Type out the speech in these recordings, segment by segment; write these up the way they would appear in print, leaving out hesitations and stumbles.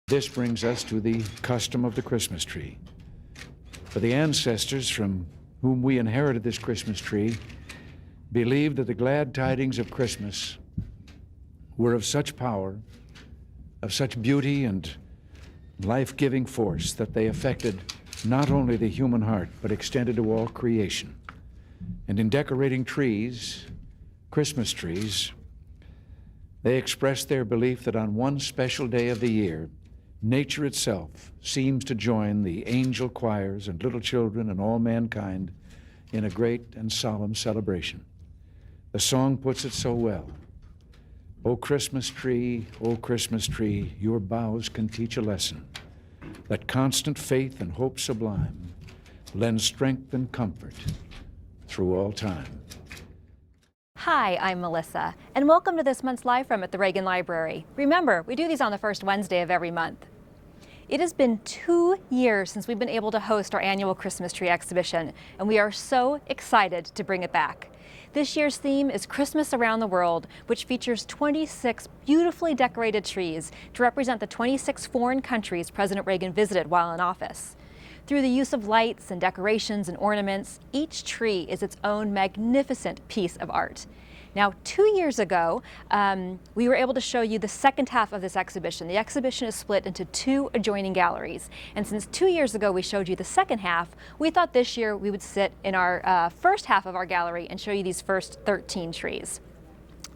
This brings us to the custom of the Christmas tree. For the ancestors from whom we inherited this Christmas tree believed that the glad tidings of Christmas were of such power, of such beauty and life-giving force that they affected not only the human heart, but extended to all creation. And in decorating trees, Christmas trees, they expressed their belief that on one special day of the year, nature itself seems to join the angel choirs and little children and all mankind in a great and solemn celebration. The song puts it so well. O Christmas tree, your boughs can teach a lesson, that constant faith and hope sublime lend strength and comfort through all time. Hi, I'm Melissa, and welcome to this month's Live From at the Reagan Library. Remember, we do these on the first Wednesday of every month. It has been 2 years since we've been able to host our annual Christmas tree exhibition, and we are so excited to bring it back. This year's theme is Christmas Around the World, which features 26 beautifully decorated trees to represent the 26 foreign countries President Reagan visited while in office. Through the use of lights and decorations and ornaments, each tree is its own magnificent piece of art. Now, 2 years ago, we were able to show you the second half of this exhibition. The exhibition is split into 2 adjoining galleries. And since 2 years ago we showed you the second half, we thought this year we would sit in our first half of our gallery and show you these first 13 trees.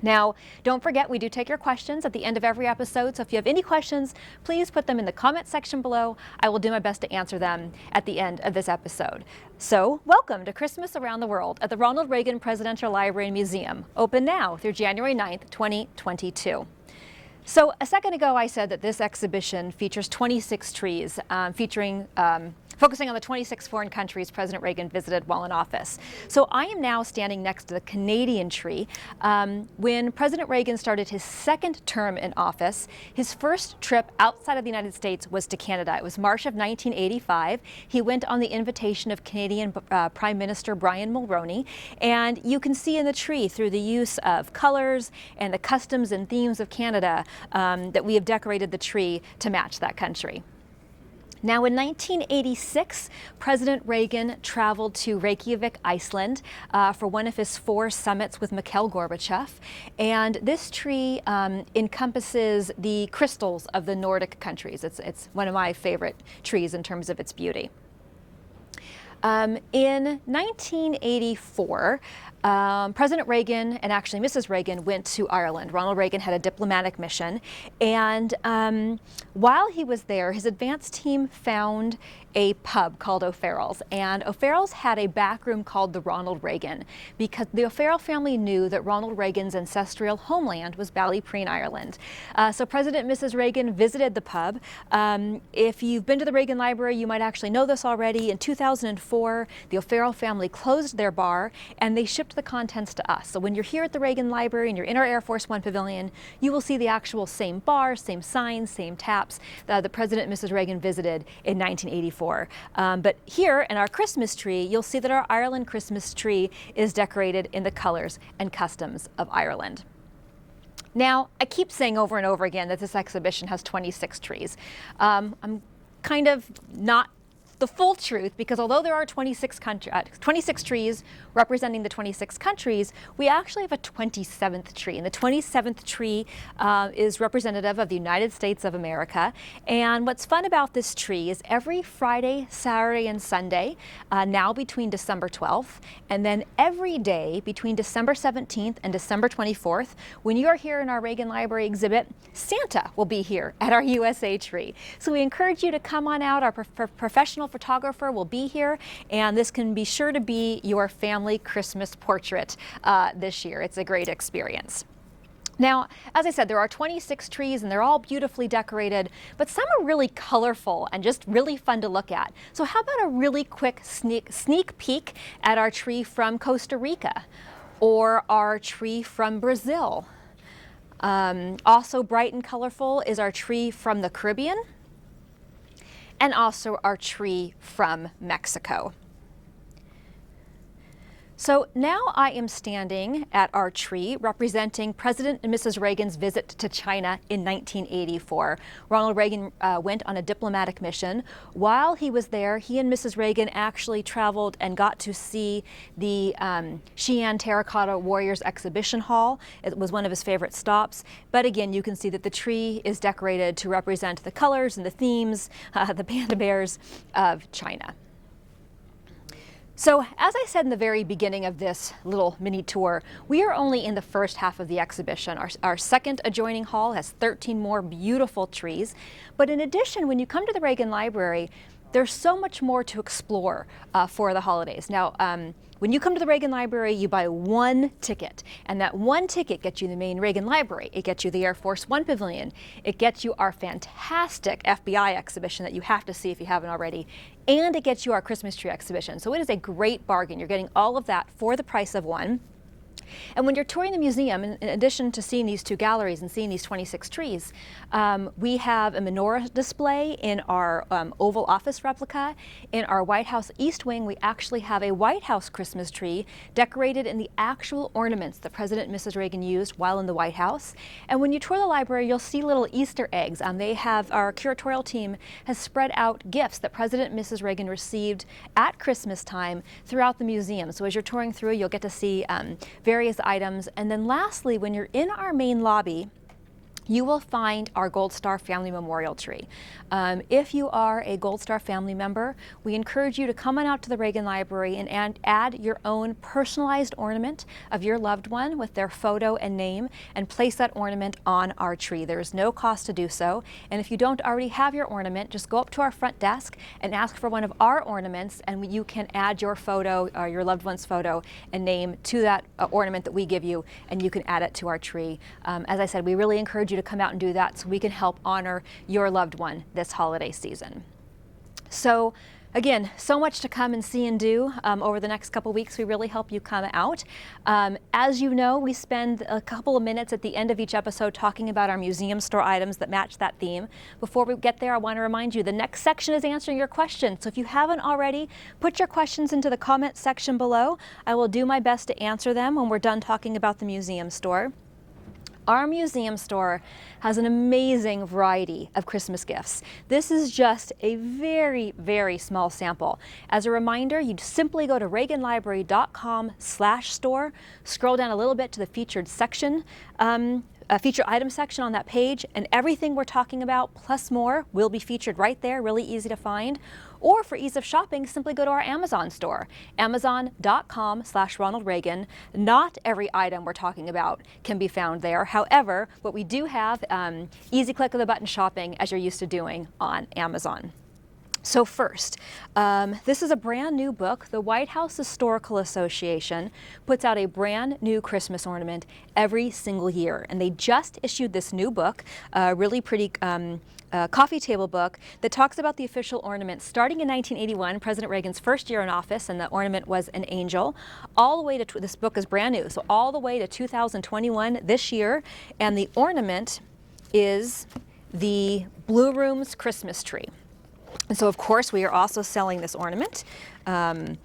Now, don't forget, we do take your questions at the end of every episode, so if you have any questions, please put them in the comment section below. I will do my best to answer them at the end of this episode. So, welcome to Christmas Around the World at the Ronald Reagan Presidential Library and Museum, open now through January 9th, 2022. So, a second ago I said that this exhibition features 26 trees, focusing on the 26 foreign countries President Reagan visited while in office. So I am now standing next to the Canadian tree. When President Reagan started his second term in office, his first trip outside of the United States was to Canada. It was March of 1985. He went on the invitation of Canadian Prime Minister Brian Mulroney, and you can see in the tree through the use of colors and the customs and themes of Canada that we have decorated the tree to match that country. Now, in 1986, President Reagan traveled to Reykjavik, Iceland, for one of his 4 summits with Mikhail Gorbachev. And this tree encompasses the crystals of the Nordic countries. It's one of my favorite trees in terms of its beauty. In 1984, President Reagan and actually Mrs. Reagan went to Ireland. Ronald Reagan had a diplomatic mission, and while he was there, his advance team found a pub called O'Farrell's, and O'Farrell's had a back room called the Ronald Reagan because the O'Farrell family knew that Ronald Reagan's ancestral homeland was Ballypreen, Ireland. So President and Mrs. Reagan visited the pub. If you've been to the Reagan Library, you might actually know this already. In 2004, the O'Farrell family closed their bar and they shipped the contents to us. So when you're here at the Reagan Library and you're in our Air Force One pavilion, you will see the actual same bar, same signs, same taps that the President and Mrs. Reagan visited in 1984. But here in our Christmas tree, you'll see that our Ireland Christmas tree is decorated in the colors and customs of Ireland. Now, I keep saying over and over again that this exhibition has 26 trees. I'm kind of not the full truth, because although there are 26 trees representing the 26 countries, we actually have a 27th tree. And the 27th tree is representative of the United States of America. And what's fun about this tree is every Friday, Saturday, and Sunday, now between December 12th, and then every day between December 17th and December 24th, when you are here in our Reagan Library exhibit, Santa will be here at our USA tree. So we encourage you to come on out. Our professional photographer will be here, and this can be sure to be your family Christmas portrait this year. It's a great experience. Now, as I said, there are 26 trees and they're all beautifully decorated, but some are really colorful and just really fun to look at. So how about a really quick sneak peek at our tree from Costa Rica or our tree from Brazil? Also bright and colorful is our tree from the Caribbean, and also our tree from Mexico. So now I am standing at our tree representing President and Mrs. Reagan's visit to China in 1984. Ronald Reagan went on a diplomatic mission. While he was there, he and Mrs. Reagan actually traveled and got to see the Xi'an Terracotta Warriors exhibition hall. It was one of his favorite stops. But again, you can see that the tree is decorated to represent the colors and the themes, the panda bears of China. So, as I said in the very beginning of this little mini tour, we are only in the first half of the exhibition. Our second adjoining hall has 13 more beautiful trees. But in addition, when you come to the Reagan Library, there's so much more to explore for the holidays. Now, when you come to the Reagan Library, you buy one ticket, and that one ticket gets you the main Reagan Library. It gets you the Air Force One Pavilion. It gets you our fantastic FBI exhibition that you have to see if you haven't already, and it gets you our Christmas tree exhibition. So it is a great bargain. You're getting all of that for the price of one. And when you're touring the museum, in addition to seeing these two galleries and seeing these 26 trees, we have a menorah display in our Oval Office replica. In our White House East Wing, we actually have a White House Christmas tree decorated in the actual ornaments that President and Mrs. Reagan used while in the White House. And when you tour the library, you'll see little Easter eggs. Our curatorial team has spread out gifts that President and Mrs. Reagan received at Christmas time throughout the museum. So as you're touring through, you'll get to see various items. And then lastly, when you're in our main lobby, you will find our Gold Star Family Memorial Tree. If you are a Gold Star family member, we encourage you to come on out to the Reagan Library and add your own personalized ornament of your loved one with their photo and name and place that ornament on our tree. There is no cost to do so. And if you don't already have your ornament, just go up to our front desk and ask for one of our ornaments, and you can add your photo or your loved one's photo and name to that ornament that we give you, and you can add it to our tree. As I said, we really encourage you to come out and do that so we can help honor your loved one this holiday season. So again, so much to come and see and do over the next couple weeks. We really hope you come out. As you know, we spend a couple of minutes at the end of each episode talking about our museum store items that match that theme. Before we get there, I want to remind you the next section is answering your questions. So if you haven't already, put your questions into the comment section below. I will do my best to answer them when we're done talking about the museum store. Our museum store has an amazing variety of Christmas gifts. This is just a very, very small sample. As a reminder, you'd simply go to reaganlibrary.com/store, scroll down a little bit to the featured section, featured item section on that page, and everything we're talking about plus more will be featured right there, really easy to find. Or for ease of shopping, simply go to our Amazon store, amazon.com/Ronald Reagan. Not every item we're talking about can be found there. However, what we do have, easy click of the button shopping as you're used to doing on Amazon. So first, this is a brand new book. The White House Historical Association puts out a brand new Christmas ornament every single year. And they just issued this new book, a really pretty coffee table book that talks about the official ornaments starting in 1981, President Reagan's first year in office, and the ornament was an angel, all the way to, this book is brand new, so all the way to 2021 this year. And the ornament is the Blue Room's Christmas tree. And so, of course, we are also selling this ornament, a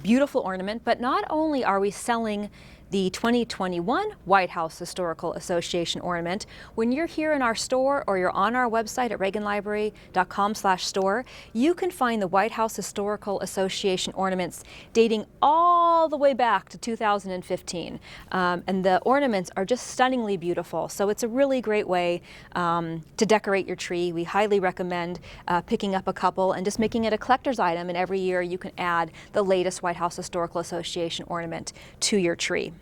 beautiful ornament, but not only are we selling the 2021 White House Historical Association ornament. When you're here in our store or you're on our website at reaganlibrary.com/store, you can find the White House Historical Association ornaments dating all the way back to 2015. And the ornaments are just stunningly beautiful. So it's a really great way to decorate your tree. We highly recommend picking up a couple and just making it a collector's item. And every year you can add the latest White House Historical Association ornament to your tree.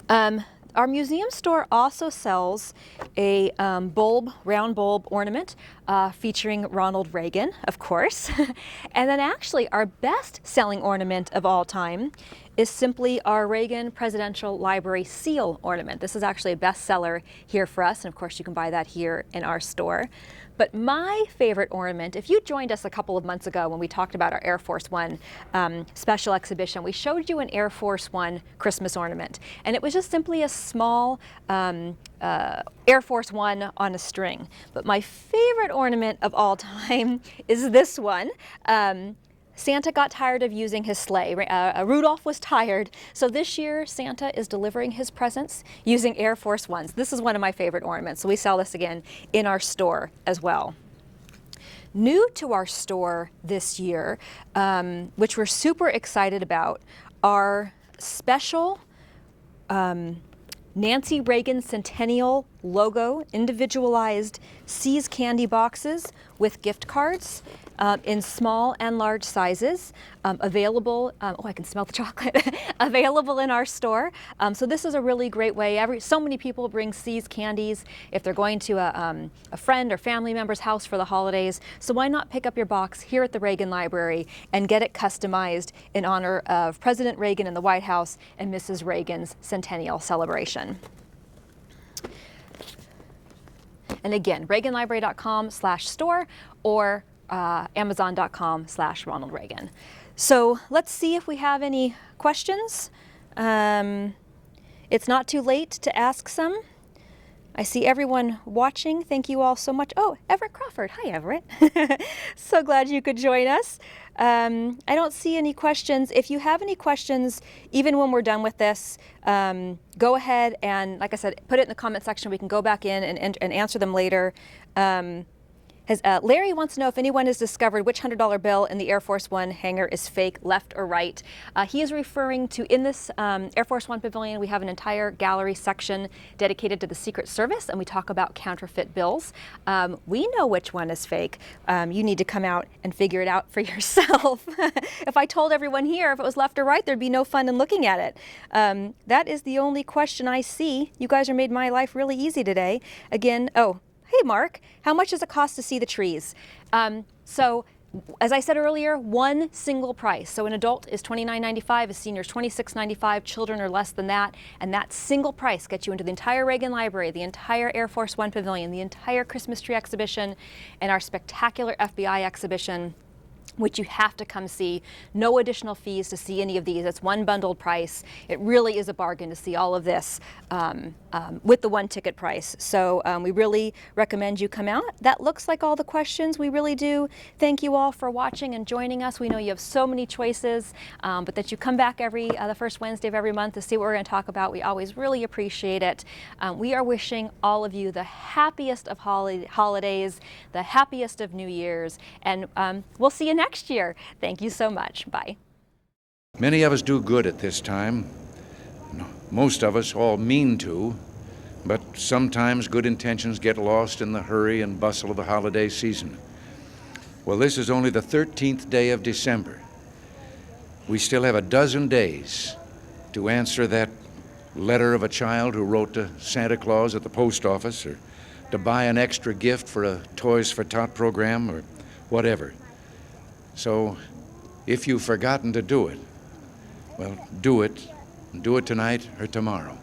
Our museum store also sells a round bulb ornament featuring Ronald Reagan, of course. And then actually our best-selling ornament of all time is simply our Reagan Presidential Library seal ornament. This is actually a bestseller here for us, and of course you can buy that here in our store. But my favorite ornament, if you joined us a couple of months ago when we talked about our Air Force One special exhibition, we showed you an Air Force One Christmas ornament. And it was just simply a small Air Force One on a string. But my favorite ornament of all time is this one. Santa got tired of using his sleigh. Rudolph was tired. So this year, Santa is delivering his presents using Air Force Ones. This is one of my favorite ornaments. So we sell this again in our store as well. New to our store this year, which we're super excited about, are special Nancy Reagan Centennial logo individualized See's candy boxes with gift cards in small and large sizes, available, oh, I can smell the chocolate, available in our store. So this is a really great way. So many people bring See's candies if they're going to a friend or family member's house for the holidays. So why not pick up your box here at the Reagan Library and get it customized in honor of President Reagan in the White House and Mrs. Reagan's centennial celebration. And again, reaganlibrary.com/store or Amazon.com/Ronald Reagan. So let's see if we have any questions. It's not too late to ask some. I see everyone watching. Thank you all so much. Oh, Everett Crawford. Hi, Everett. So glad you could join us. I don't see any questions. If you have any questions, even when we're done with this, go ahead and, like I said, put it in the comment section. We can go back in and answer them later. Larry wants to know if anyone has discovered which $100 bill in the Air Force One hangar is fake, left or right. He is referring to, in this Air Force One pavilion, we have an entire gallery section dedicated to the Secret Service, and we talk about counterfeit bills. We know which one is fake. You need to come out and figure it out for yourself. If I told everyone here if it was left or right, there'd be no fun in looking at it. That is the only question I see. You guys have made my life really easy today. Again, oh, hey, Mark, how much does it cost to see the trees? So, as I said earlier, one single price. So an adult is $29.95, a senior is $26.95, children are less than that, and that single price gets you into the entire Reagan Library, the entire Air Force One pavilion, the entire Christmas tree exhibition, and our spectacular FBI exhibition, which you have to come see. No additional fees to see any of these. It's one bundled price. It really is a bargain to see all of this with the one ticket price. So we really recommend you come out. That looks like all the questions. We really do thank you all for watching and joining us. We know you have so many choices, but that you come back the first Wednesday of every month to see what we're going to talk about. We always really appreciate it. We are wishing all of you the happiest of holidays, the happiest of New Year's, and we'll see you next year. Thank you so much. Bye. Many of us do good at this time. Most of us all mean to, but sometimes good intentions get lost in the hurry and bustle of the holiday season. Well, this is only the 13th day of December. We still have a dozen days to answer that letter of a child who wrote to Santa Claus at the post office, or to buy an extra gift for a Toys for Tot program, or whatever. So, if you've forgotten to do it, well, do it. Do it tonight or tomorrow.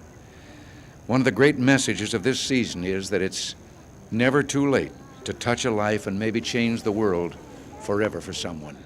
One of the great messages of this season is that it's never too late to touch a life and maybe change the world forever for someone.